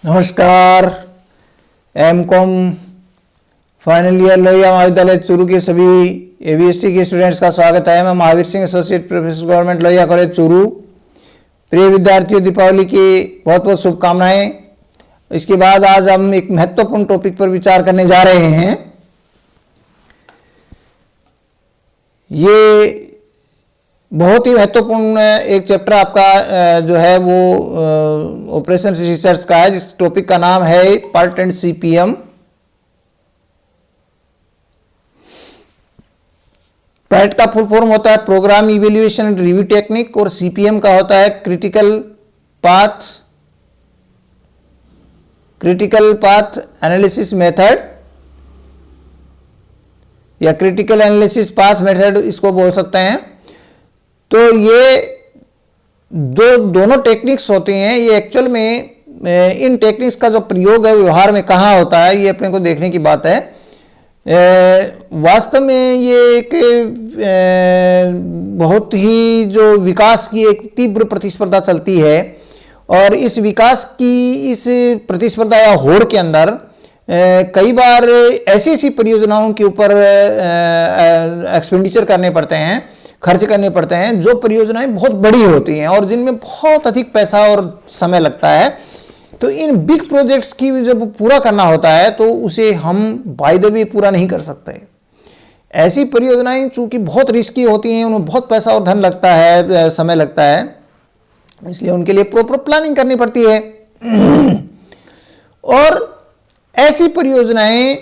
नमस्कार। MCom final year Lohia महाविद्यालय चूरू के सभी एवीएसटी के स्टूडेंट्स का स्वागत है। मैं Mahavir Singh, associate professor government Lohia college Churu. प्रिय विद्यार्थियों, दीपावली की बहुत बहुत शुभकामनाएं। इसके बाद आज हम एक महत्वपूर्ण टॉपिक पर विचार करने जा रहे हैं। ये बहुत ही महत्वपूर्ण एक चैप्टर आपका जो है वो ऑपरेशन रिसर्च का है, जिस टॉपिक का नाम है पर्ट एंड सीपीएम। पर्ट का फुल फॉर्म होता है program evaluation and review technique, और सीपीएम का होता है क्रिटिकल पाथ एनालिसिस मेथड या क्रिटिकल एनालिसिस पाथ मेथड इसको बोल सकते हैं। तो ये दोनों टेक्निक्स होती हैं। ये एक्चुअल में इन टेक्निक्स का जो प्रयोग है व्यवहार में कहाँ होता है, ये अपने को देखने की बात है। वास्तव में ये एक बहुत ही जो विकास की एक तीव्र प्रतिस्पर्धा चलती है, और इस विकास की इस प्रतिस्पर्धा या होड़ के अंदर कई बार ऐसी परियोजनाओं के ऊपर एक्सपेंडिचर करने पड़ते हैं, खर्च करने पड़ते हैं, जो परियोजनाएं बहुत बड़ी होती हैं और जिनमें बहुत अधिक पैसा और समय लगता है। तो इन बिग प्रोजेक्ट्स की जब पूरा करना होता है तो उसे हम बाय द वे पूरा नहीं कर सकते। ऐसी परियोजनाएं चूंकि बहुत रिस्की होती हैं, उनमें बहुत पैसा और धन लगता है, समय लगता है, इसलिए उनके लिए प्रॉपर प्लानिंग करनी पड़ती है। और ऐसी परियोजनाएं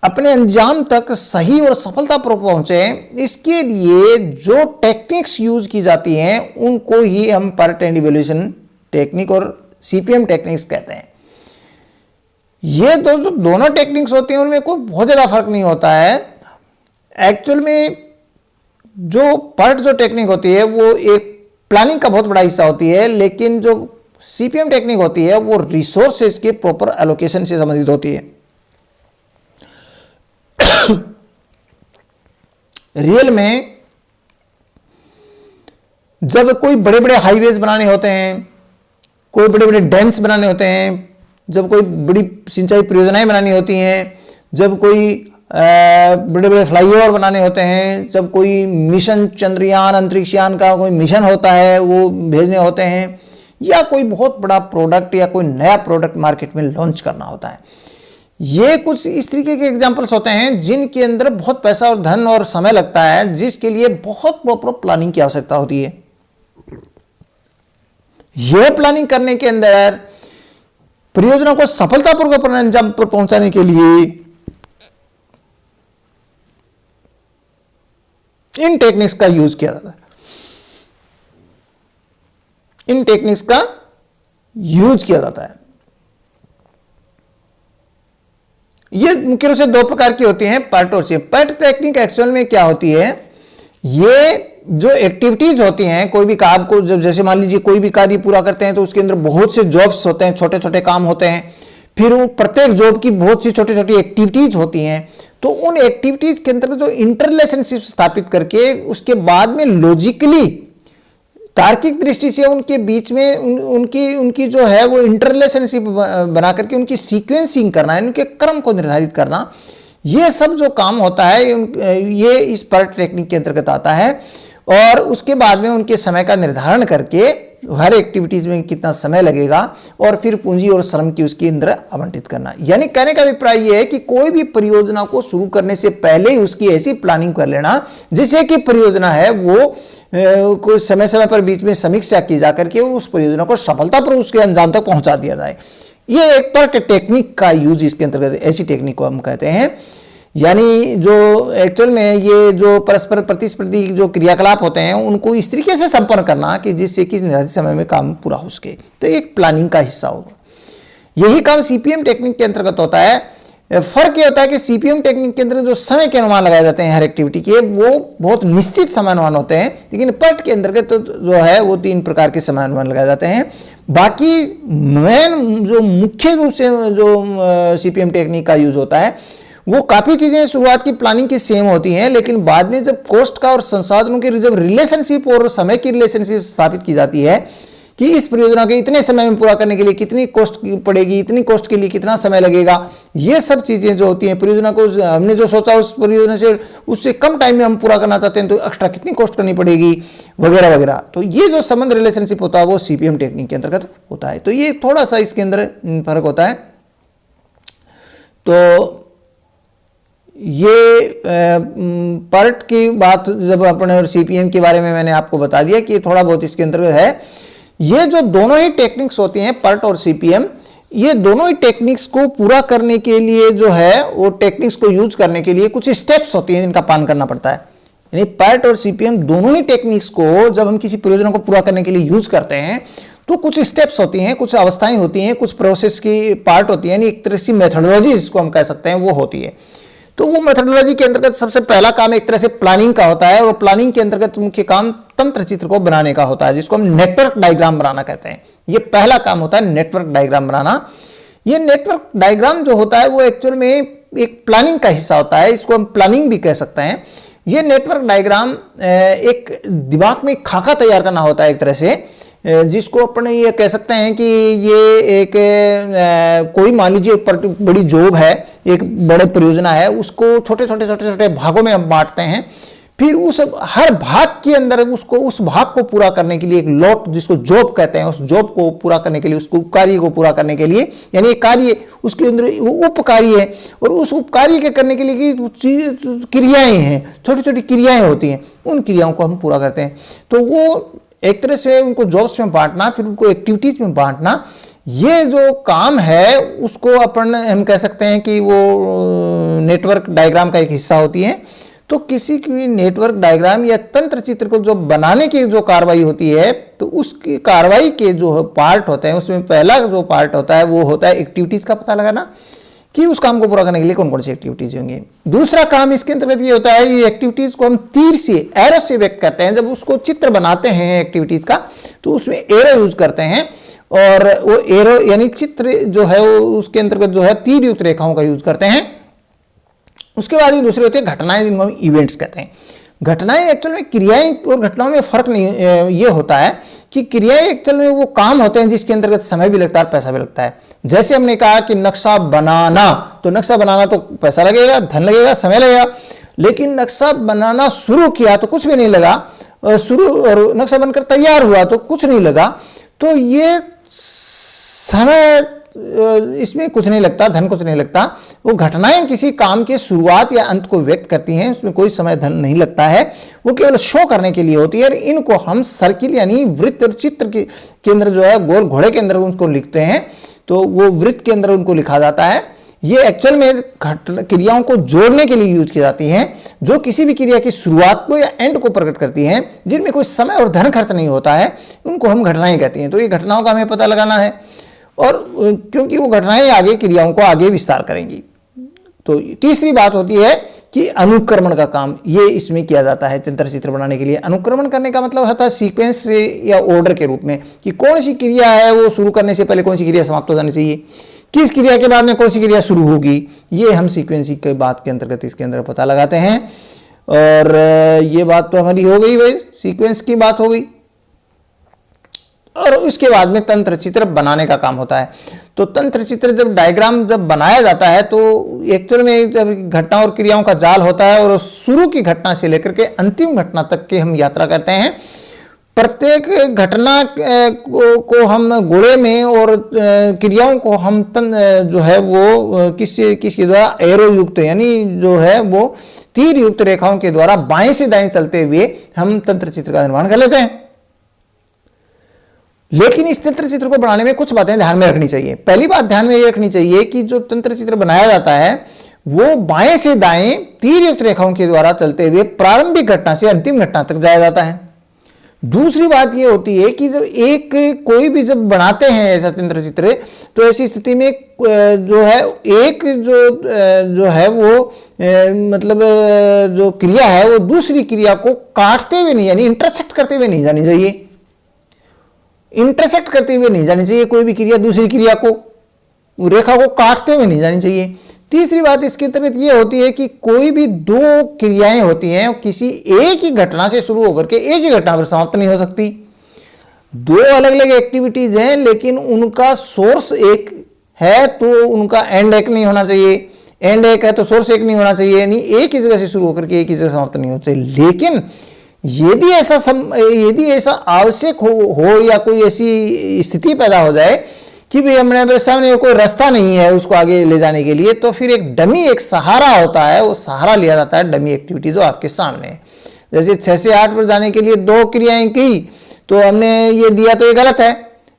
अपने अंजाम तक सही और सफलतापूर्वक पहुंचे, इसके लिए जो टेक्निक्स यूज की जाती हैं उनको ही हम पर्ट एंड इवैल्यूएशन टेक्निक और सीपीएम टेक्निक्स कहते हैं। ये जो दोनों टेक्निक्स होती हैं उनमें कोई बहुत ज़्यादा फर्क नहीं होता है। एक्चुअल में जो पर्ट जो टेक्निक होती है वो एक प्लानिंग का बहुत बड़ा हिस्सा होती है, लेकिन जो सीपीएम टेक्निक होती है वो रिसोर्सेज के प्रॉपर एलोकेशन से संबंधित होती है। रियल में जब कोई बड़े बड़े हाईवेज बनाने होते हैं, कोई बड़े बड़े डैम्स बनाने होते हैं, जब कोई बड़ी सिंचाई परियोजनाएं बनानी होती हैं, जब कोई बड़े बड़े फ्लाईओवर बनाने होते हैं, जब कोई मिशन चंद्रयान अंतरिक्षयान का कोई मिशन होता है वो भेजने होते हैं, या कोई बहुत बड़ा प्रोडक्ट या कोई नया प्रोडक्ट मार्केट में लॉन्च करना होता है, ये कुछ इस तरीके के एग्जाम्पल्स होते हैं जिनके अंदर बहुत पैसा और धन और समय लगता है, जिसके लिए बहुत प्रॉपर प्लानिंग की आवश्यकता होती है। यह प्लानिंग करने के अंदर परियोजना को सफलतापूर्वक अंजाम पर पहुंचाने के लिए इन टेक्निक्स का यूज किया जाता है। इन टेक्निक्स का यूज किया जाता है। ये मुख्य रूप से दो प्रकार की होती हैं, पर्ट और सीपीएम। पर्ट टेक्निक एक्चुअल में क्या होती है, ये जो एक्टिविटीज होती हैं, कोई भी काम को जैसे मान लीजिए कोई भी कार्य पूरा करते हैं तो उसके अंदर बहुत से जॉब्स होते हैं, छोटे छोटे काम होते हैं, फिर वो प्रत्येक जॉब की बहुत सी छोटी छोटी एक्टिविटीज होती हैं। तो उन एक्टिविटीज के अंदर जो इंटररिलेशनशिप स्थापित करके उसके बाद में लॉजिकली तार्किक दृष्टि से उनके बीच में उनकी जो है वो इंटररिलेशनशिप बना करके उनकी सीक्वेंसिंग करना, उनके क्रम को निर्धारित करना, ये सब जो काम होता है ये इस पर्ट टेक्निक के अंतर्गत आता है। और उसके बाद में उनके समय का निर्धारण करके हर एक्टिविटीज में कितना समय लगेगा और फिर पूंजी और श्रम की उसके अंदर आवंटित करना। यानी कहने का अभिप्राय यह है कि कोई भी परियोजना को शुरू करने से पहले ही उसकी ऐसी प्लानिंग कर लेना जिससे कि परियोजना है वो कुछ समय समय पर बीच में समीक्षा की जा करके और उस परियोजना को सफलतापूर्वक उसके अंजाम तक पहुंचा दिया जाए। ये एक पर्ट टेक्निक का यूज इसके अंतर्गत, ऐसी टेक्निक को हम कहते हैं। यानी जो एक्चुअल में ये जो परस्पर प्रतिस्पर्धी जो क्रियाकलाप होते हैं उनको इस तरीके से संपन्न करना कि जिससे कि निर्धारित समय में काम पूरा हो सके, तो एक प्लानिंग का हिस्सा होगा। यही काम सीपीएम टेक्निक के अंतर्गत होता है। फर्क ये होता है कि सीपीएम टेक्निक के अंदर जो समय के अनुमान लगाए जाते हैं हर एक्टिविटी के, वो बहुत निश्चित समय अनुमान होते हैं, लेकिन पर्ट के अंतर्गत तो जो है वो 3 प्रकार के समय अनुमान लगाए जाते हैं। बाकी मेन जो मुख्य रूप से जो सीपीएम टेक्निक का यूज होता है वो काफ़ी चीज़ें शुरुआत की प्लानिंग की सेम होती हैं, लेकिन बाद में जब कॉस्ट का और संसाधनों की जब रिलेशनशिप और समय की रिलेशनशिप स्थापित की जाती है, कि इस परियोजना के इतने समय में पूरा करने के लिए कितनी कॉस्ट पड़ेगी, इतनी कॉस्ट के लिए कितना समय लगेगा, ये सब चीज़ें जो होती हैं, परियोजना को हमने जो सोचा उस परियोजना से उससे कम टाइम में हम पूरा करना चाहते हैं तो एक्स्ट्रा कितनी कॉस्ट करनी पड़ेगी, वगैरह वगैरह। तो ये जो संबंध रिलेशनशिप होता है वो CPM टेक्निक के अंतर्गत होता है। तो ये थोड़ा सा इसके अंदर फर्क होता है। तो ये पर्ट की बात जब अपने और CPM के बारे में मैंने आपको बता दिया कि थोड़ा बहुत इसके अंतर्गत है। ये जो दोनों ही टेक्निक्स होती हैं, पर्ट और CPM, ये दोनों ही टेक्निक्स को पूरा करने के लिए जो है वो टेक्निक्स को यूज करने के लिए कुछ स्टेप्स होती हैं जिनका पालन करना पड़ता है। यानी पर्ट और CPM दोनों ही टेक्निक्स को जब हम किसी परियोजना को पूरा करने के लिए यूज करते हैं तो कुछ स्टेप्स होती हैं, कुछ अवस्थाएं होती हैं, कुछ प्रोसेस की पार्ट होती है, यानी एक तरह से मेथोडोलॉजी जिसको हम कह सकते हैं वो होती है। तो वो मेथोडोलॉजी के अंतर्गत सबसे पहला काम एक तरह से प्लानिंग का होता है और प्लानिंग के अंतर्गत मुख्य काम तंत्र चित्र को बनाने का होता है, जिसको हम नेटवर्क डायग्राम बनाना कहते हैं। ये पहला काम होता है नेटवर्क डायग्राम बनाना। ये नेटवर्क डायग्राम जो होता है वो एक्चुअल में एक प्लानिंग का हिस्सा होता है, इसको हम प्लानिंग भी कह सकते हैं। ये नेटवर्क डायग्राम एक दिमाग में खाका तैयार करना होता है एक तरह से, जिसको अपन ये कह सकते हैं कि ये एक कोई मान लीजिए बड़ी जॉब है, एक बड़े परियोजना है, उसको छोटे छोटे भागों में हम बांटते हैं। फिर उस हर भाग के अंदर उसको उस भाग को पूरा करने के लिए एक लॉट जिसको जॉब कहते हैं, उस जॉब को पूरा करने के लिए, उसको उपकार्य को पूरा करने के लिए, यानी एक कार्य उसके अंदर उपकार्य है और उस उपकार्य के करने के लिए क्रियाएं हैं, छोटी छोटी क्रियाएं होती हैं, उन क्रियाओं को हम पूरा करते हैं। तो वो एक तरह से उनको जॉब्स में बांटना, फिर उनको एक्टिविटीज में बांटना, ये जो काम है उसको अपन हम कह सकते हैं कि वो नेटवर्क डायग्राम का एक हिस्सा होती है। तो किसी भी नेटवर्क डायग्राम या तंत्र चित्र को जो बनाने की जो कार्रवाई होती है, तो उसकी कार्रवाई के जो पार्ट होते हैं उसमें पहला जो पार्ट होता है वो होता है एक्टिविटीज का पता लगाना कि उस काम को पूरा करने के लिए कौन कौन सी एक्टिविटीज होंगी। दूसरा काम इसके अंतर्गत ये होता है, ये एक्टिविटीज को हम तीर से, एरो से व्यक्त करते हैं। जब उसको चित्र बनाते हैं एक्टिविटीज का तो उसमें एरो यूज करते हैं और वो एरो यानी चित्र जो है वो उसके अंतर्गत जो है तीर युक्त रेखाओं का यूज करते हैं। उसके बाद भी दूसरे होते हैं घटनाएं, जिनको हम इवेंट्स कहते हैं। घटनाएं एक्चुअल में क्रियाएं और घटनाओं में फर्क नहीं ये होता है कि क्रियाएं एक्चुअल में वो काम होते हैं जिसके अंतर्गत समय भी लगता है और पैसा भी लगता है। जैसे हमने कहा कि नक्शा बनाना, तो नक्शा बनाना तो पैसा लगेगा, धन लगेगा, समय लगेगा, लेकिन नक्शा बनाना शुरू किया तो कुछ भी नहीं लगा, शुरू और नक्शा बनकर तैयार हुआ तो कुछ नहीं लगा। तो ये समय इसमें कुछ नहीं लगता, धन कुछ नहीं लगता। वो घटनाएं किसी काम के शुरुआत या अंत को व्यक्त करती हैं, उसमें कोई समय धन नहीं लगता है, वो केवल शो करने के लिए होती है। और इनको हम सर्किल यानी वृत्त और चित्र के अंदर जो है गोल घोड़े के अंदर उनको लिखते हैं, तो वो वृत्त के अंदर उनको लिखा जाता है। ये एक्चुअल में क्रियाओं को जोड़ने के लिए यूज की जाती हैं, जो किसी भी क्रिया की शुरुआत को या एंड को प्रकट करती हैं, जिनमें कोई समय और धन खर्च नहीं होता है, उनको हम घटनाएं कहते हैं। तो ये घटनाओं का हमें पता लगाना है और क्योंकि वो घटनाएं आगे क्रियाओं को आगे विस्तार करेंगी। तो तीसरी बात होती है कि अनुक्रमण का काम, ये इसमें किया जाता है तंत्र चित्र बनाने के लिए। अनुक्रमण करने का मतलब होता है सीक्वेंस से या ऑर्डर के रूप में, कि कौन सी क्रिया है वो शुरू करने से पहले कौन सी क्रिया समाप्त हो जानी चाहिए, किस क्रिया के बाद में कौन सी क्रिया शुरू होगी, ये हम सीक्वेंसिंग के बात के अंतर्गत इसके अंदर पता लगाते हैं। और ये बात तो हमारी हो गई भाई, सीक्वेंस की बात हो गई। और उसके बाद में तंत्र चित्र बनाने का काम होता है। तो तंत्र चित्र जब डायग्राम जब बनाया जाता है तो एक्चुअल में जब घटना और क्रियाओं का जाल होता है और शुरू की घटना से लेकर के अंतिम घटना तक की हम यात्रा करते हैं। प्रत्येक घटना को हम घोड़े में और क्रियाओं को हम जो है वो किसके द्वारा एरो युक्त यानी जो है वो तीर युक्त रेखाओं के द्वारा बाएं से दाएं चलते हुए हम तंत्र चित्र का निर्माण कर लेते हैं। लेकिन इस तंत्र चित्र को बनाने में कुछ बातें ध्यान में रखनी चाहिए। पहली बात ध्यान में ये रखनी चाहिए कि जो तंत्र चित्र बनाया जाता है वो बाएं से दाएं तीर युक्त रेखाओं के द्वारा चलते हुए प्रारंभिक घटना से अंतिम घटना तक जाया जाता है। दूसरी बात ये होती है कि जब कोई भी जब बनाते हैं ऐसा तंत्र चित्र, तो ऐसी स्थिति में जो है एक जो है वो मतलब जो क्रिया है वो दूसरी क्रिया को काटते हुए नहीं, यानी इंटरसेक्ट करते हुए नहीं जानी चाहिए। इंटरसेक्ट करते हुए नहीं जानी चाहिए कोई भी क्रिया दूसरी क्रिया को, रेखा को काटते हुए नहीं जानी चाहिए। तीसरी बात इसके अंतर्गत ये होती है कि कोई भी दो क्रियाएं होती हैं किसी एक ही घटना से शुरू होकर के एक ही घटना पर समाप्त नहीं हो सकती। दो अलग अलग एक्टिविटीज हैं, लेकिन उनका सोर्स एक है तो उनका एंड एक नहीं होना चाहिए, एंड एक है तो सोर्स एक नहीं होना चाहिए, यानी एक ही जगह से शुरू होकर के एक ही जगह समाप्त नहीं होना चाहिए। लेकिन यदि ऐसा आवश्यक हो या कोई ऐसी स्थिति पैदा हो जाए कि भाई हमारे सामने कोई रास्ता नहीं है उसको आगे ले जाने के लिए, तो फिर एक डमी, एक सहारा होता है, वो सहारा लिया जाता है डमी एक्टिविटी जो आपके सामने है। जैसे 6 से 8 पर जाने के लिए 2 क्रियाएं की तो हमने ये दिया तो ये गलत है।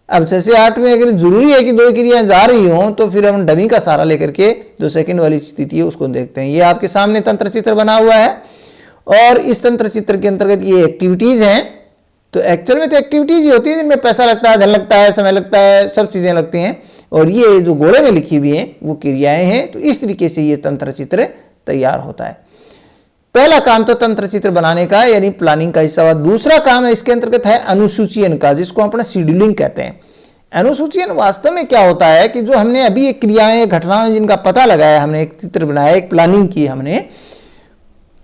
अब 6 से 8 में अगर जरूरी है कि 2 क्रियाएं जा रही हों तो फिर हम डमी का सहारा लेकर के जो सेकंड वाली स्थिति है उसको देखते हैं। ये आपके सामने तंत्र चित्र बना हुआ है और इस तंत्र चित्र के अंतर्गत ये एक्टिविटीज हैं। तो एक्चुअल में तो एक्टिविटीज ही होती है जिनमें पैसा लगता है, धन लगता है, समय लगता है, सब चीजें लगती हैं, और ये जो गोले में लिखी हुई हैं वो क्रियाएं हैं। तो इस तरीके से ये तंत्र चित्र तैयार होता है। पहला काम तो तंत्र चित्र बनाने का यानी प्लानिंग का हिस्सा हुआ। दूसरा काम है इसके अंतर्गत है अनुसूचीयन का, जिसको अपना शेड्यूलिंग कहते हैं। अनुसूचीयन वास्तव में क्या होता है कि जो हमने अभी एक क्रियाएं, घटनाएं जिनका पता लगाया, हमने एक चित्र बनाया, एक प्लानिंग की हमने,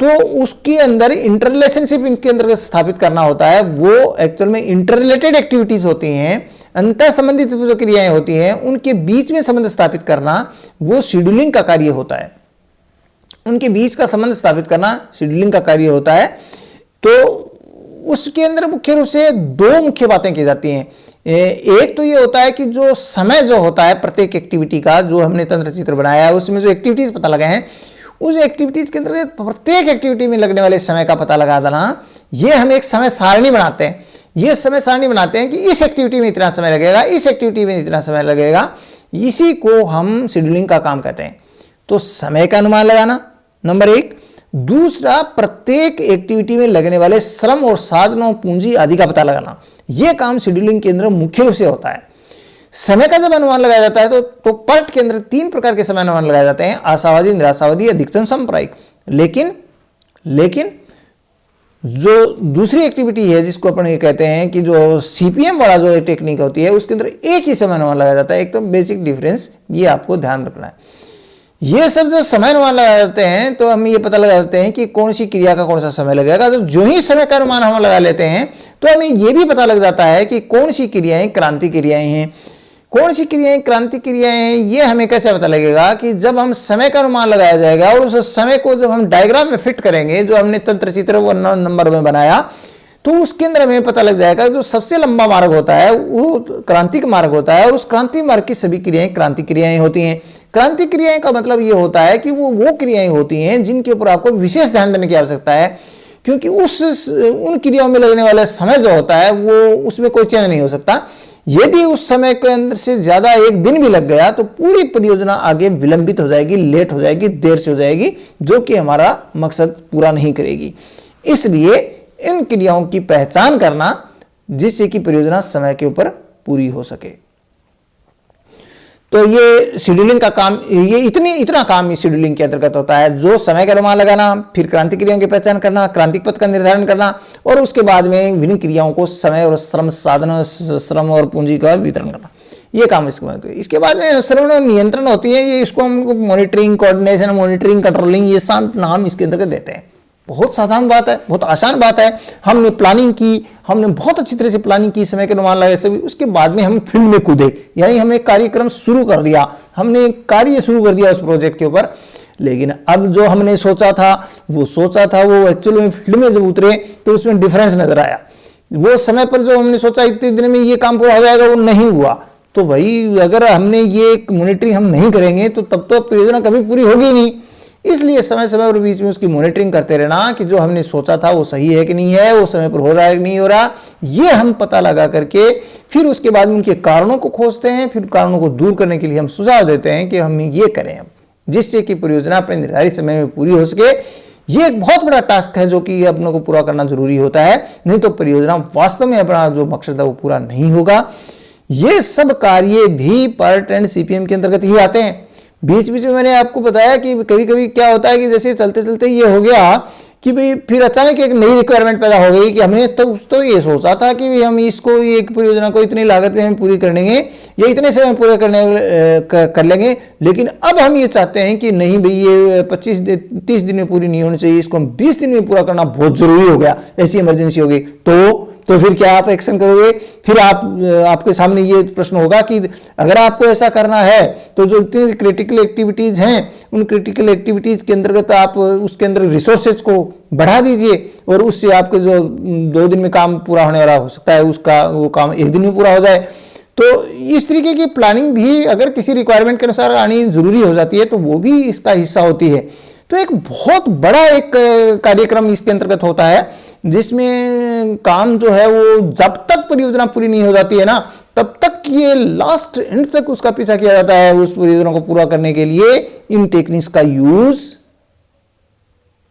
तो उसके अंदर इंटररिलेशनशिप इनके अंदर स्थापित करना होता है। वो एक्चुअल में इंटररिलेटेड एक्टिविटीज होती हैं, अंतर संबंधित जो क्रियाएं होती हैं उनके बीच में संबंध स्थापित करना वो शेड्यूलिंग का कार्य होता है। उनके बीच का संबंध स्थापित करना शेड्यूलिंग का कार्य होता है। तो उसके अंदर मुख्य रूप से 2 मुख्य बातें की जाती हैं। एक तो ये होता है कि जो समय जो होता है प्रत्येक एक्टिविटी का, जो हमने तंत्र चित्र बनाया है उसमें जो एक्टिविटीज पता लगाए हैं, उस एक्टिविटीज के अंदर प्रत्येक एक्टिविटी में लगने वाले समय का पता लगा देना, ये हम एक समय सारणी बनाते हैं। ये समय सारणी बनाते हैं कि इस एक्टिविटी में इतना समय लगेगा, इस एक्टिविटी में इतना समय लगेगा, इसी को हम शेड्यूलिंग का काम कहते हैं। तो समय का अनुमान लगाना नंबर 1। दूसरा, प्रत्येक एक्टिविटी में लगने वाले श्रम और साधनों, पूंजी आदि का पता लगाना, यह काम शेड्यूलिंग के अंदर मुख्य रूप से होता है। समय का जब अनुमान लगाया जाता है तो पर्ट के अंदर 3 प्रकार के समय अनुमान लगाए जाते हैं, आशावादी, निराशावादी, अधिकतम सांप्रदायिक। लेकिन जो दूसरी एक्टिविटी है जिसको अपन ये कहते हैं कि जो सीपीएम वाला जो टेक्निक होती है उसके अंदर एक ही समय अनुमान लगाया जाता है। एक तो बेसिक डिफरेंस, ये आपको ध्यान रखना है। ये सब जब समय अनुमान लगा जाते हैं तो हम ये पता लगा देते हैं कि कौन सी क्रिया का कौन सा समय लगेगा। तो जो ही समय का अनुमान हम लगा लेते हैं तो हमें ये भी पता लग जाता है कि कौन सी क्रियाएं क्रांति क्रियाएं हैं, कौन सी क्रियाएं क्रांति क्रियाएं हैं। ये हमें कैसे पता लगेगा कि जब हम समय का अनुमान लगाया जाएगा और उस समय को जब हम डायग्राम में फिट करेंगे, जो हमने तंत्र चित्र 1 नंबर में बनाया, तो उसके अंदर हमें पता लग जाएगा जो सबसे लंबा मार्ग होता है वो क्रांतिक मार्ग होता है, और उस क्रांति मार्ग की सभी क्रियाएं क्रांति क्रियाएं होती हैं। क्रांति क्रियाएं का मतलब ये होता है कि वो क्रियाएं होती हैं जिनके ऊपर आपको विशेष ध्यान देने की आवश्यकता है, क्योंकि उन क्रियाओं में लगने वाला समय जो होता है वो उसमें कोई चेंज नहीं हो सकता। यदि उस समय के अंदर से ज्यादा 1 दिन भी लग गया तो पूरी परियोजना आगे विलंबित हो जाएगी, लेट हो जाएगी, देर से हो जाएगी, जो कि हमारा मकसद पूरा नहीं करेगी। इसलिए इन क्रियाओं की पहचान करना जिससे कि परियोजना समय के ऊपर पूरी हो सके। तो ये शेड्यूलिंग का काम, ये इतना काम इस शेड्यूलिंग के अंतर्गत होता है, जो समय का अनुमान लगाना, फिर क्रांति क्रियाओं की पहचान करना, क्रांतिक पथ का निर्धारण करना, और उसके बाद में विभिन्न क्रियाओं को समय और श्रम, साधन, श्रम और पूंजी का वितरण करना, ये काम इसके बाद में श्रवण और नियंत्रण होती है। ये इसको हम मॉनिटरिंग, कोऑर्डिनेशन, मॉनिटरिंग, कंट्रोलिंग, ये सब नाम इसके अंतर्गत देते हैं। बहुत साधारण बात है, बहुत आसान बात है। हमने प्लानिंग की, हमने बहुत अच्छी तरह से प्लानिंग की, समय के अनुमान लगाए सभी, उसके बाद में हम फील्ड में कूदे, यानी हमने कार्यक्रम शुरू कर दिया, हमने कार्य शुरू कर दिया उस प्रोजेक्ट के ऊपर। लेकिन अब जो हमने सोचा था वो एक्चुअली में फील्ड में जब उतरे तो उसमें डिफरेंस नजर आया। वो समय पर जो हमने सोचा इतने दिन में ये काम पूरा हो जाएगा, वो नहीं हुआ। तो भाई अगर हमने ये मॉनिटरिंग हम नहीं करेंगे तो तब तो परियोजना कभी पूरी होगी नहीं। इसलिए समय समय और बीच में उसकी मॉनिटरिंग करते रहना कि जो हमने सोचा था वो सही है कि नहीं है, वो समय पर हो रहा है कि नहीं हो रहा, ये हम पता लगा करके फिर उसके बाद उनके कारणों को खोजते हैं। फिर कारणों को दूर करने के लिए हम सुझाव देते हैं कि हम ये करें जिससे कि परियोजना अपने निर्धारित समय में पूरी हो सके। ये एक बहुत बड़ा टास्क है जो कि अपनों को पूरा करना जरूरी होता है, नहीं तो परियोजना वास्तव में अपना जो मकसद है वो पूरा नहीं होगा। ये सब कार्य भी पर्ट एंड सीपीएम के अंतर्गत ही आते हैं। बीच बीच में मैंने आपको बताया कि कभी कभी क्या होता है कि जैसे चलते चलते ये हो गया कि भाई फिर अचानक एक नई रिक्वायरमेंट पैदा हो गई कि हमने तो ये सोचा था कि भाई हम इसको, एक परियोजना को इतनी लागत में हम पूरी कर लेंगे या इतने समय पूरे कर लेंगे, लेकिन अब हम ये चाहते हैं कि नहीं भाई ये 25-30 दिन में पूरी नहीं होनी चाहिए, इसको हम 20 दिन में पूरा करना बहुत जरूरी हो गया, ऐसी इमरजेंसी हो गई। तो तो फिर क्या आप एक्शन करोगे? फिर आपके सामने ये प्रश्न होगा कि अगर आपको ऐसा करना है तो जो इतनी क्रिटिकल एक्टिविटीज हैं उन क्रिटिकल एक्टिविटीज के अंतर्गत आप उसके अंदर रिसोर्सेज को बढ़ा दीजिए और उससे आपके जो 2 दिन में काम पूरा होने वाला हो सकता है उसका वो काम 1 दिन में पूरा हो जाए। तो इस तरीके की प्लानिंग भी अगर किसी रिक्वायरमेंट के अनुसार आनी जरूरी हो जाती है तो वो भी इसका हिस्सा होती है। तो एक बहुत बड़ा एक कार्यक्रम इसके अंतर्गत होता है जिसमें काम जो है वो जब तक परियोजना पूरी नहीं हो जाती है ना तब तक ये लास्ट एंड तक उसका पीछा किया जाता है। उस परियोजना को पूरा करने के लिए इन टेक्निक्स का यूज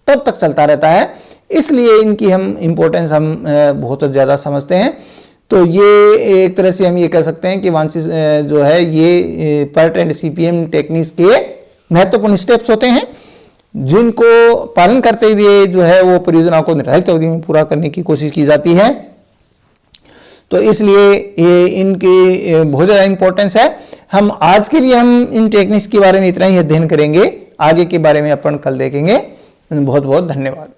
तब तक चलता रहता है, इसलिए इनकी हम इंपॉर्टेंस हम बहुत ज्यादा समझते हैं। तो ये एक तरह से हम ये कह सकते हैं कि वांछित जो है ये पर्ट एंड सीपीएम टेक्निक्स के महत्वपूर्ण स्टेप्स होते हैं जिनको पालन करते हुए जो है वो परियोजना को निर्धारित अवधि में पूरा करने की कोशिश की जाती है। तो इसलिए ये इनकी बहुत ज़्यादा इंपॉर्टेंस है। हम आज के लिए हम इन टेक्निक्स के बारे में इतना ही अध्ययन करेंगे, आगे के बारे में अपन कल देखेंगे। बहुत बहुत धन्यवाद।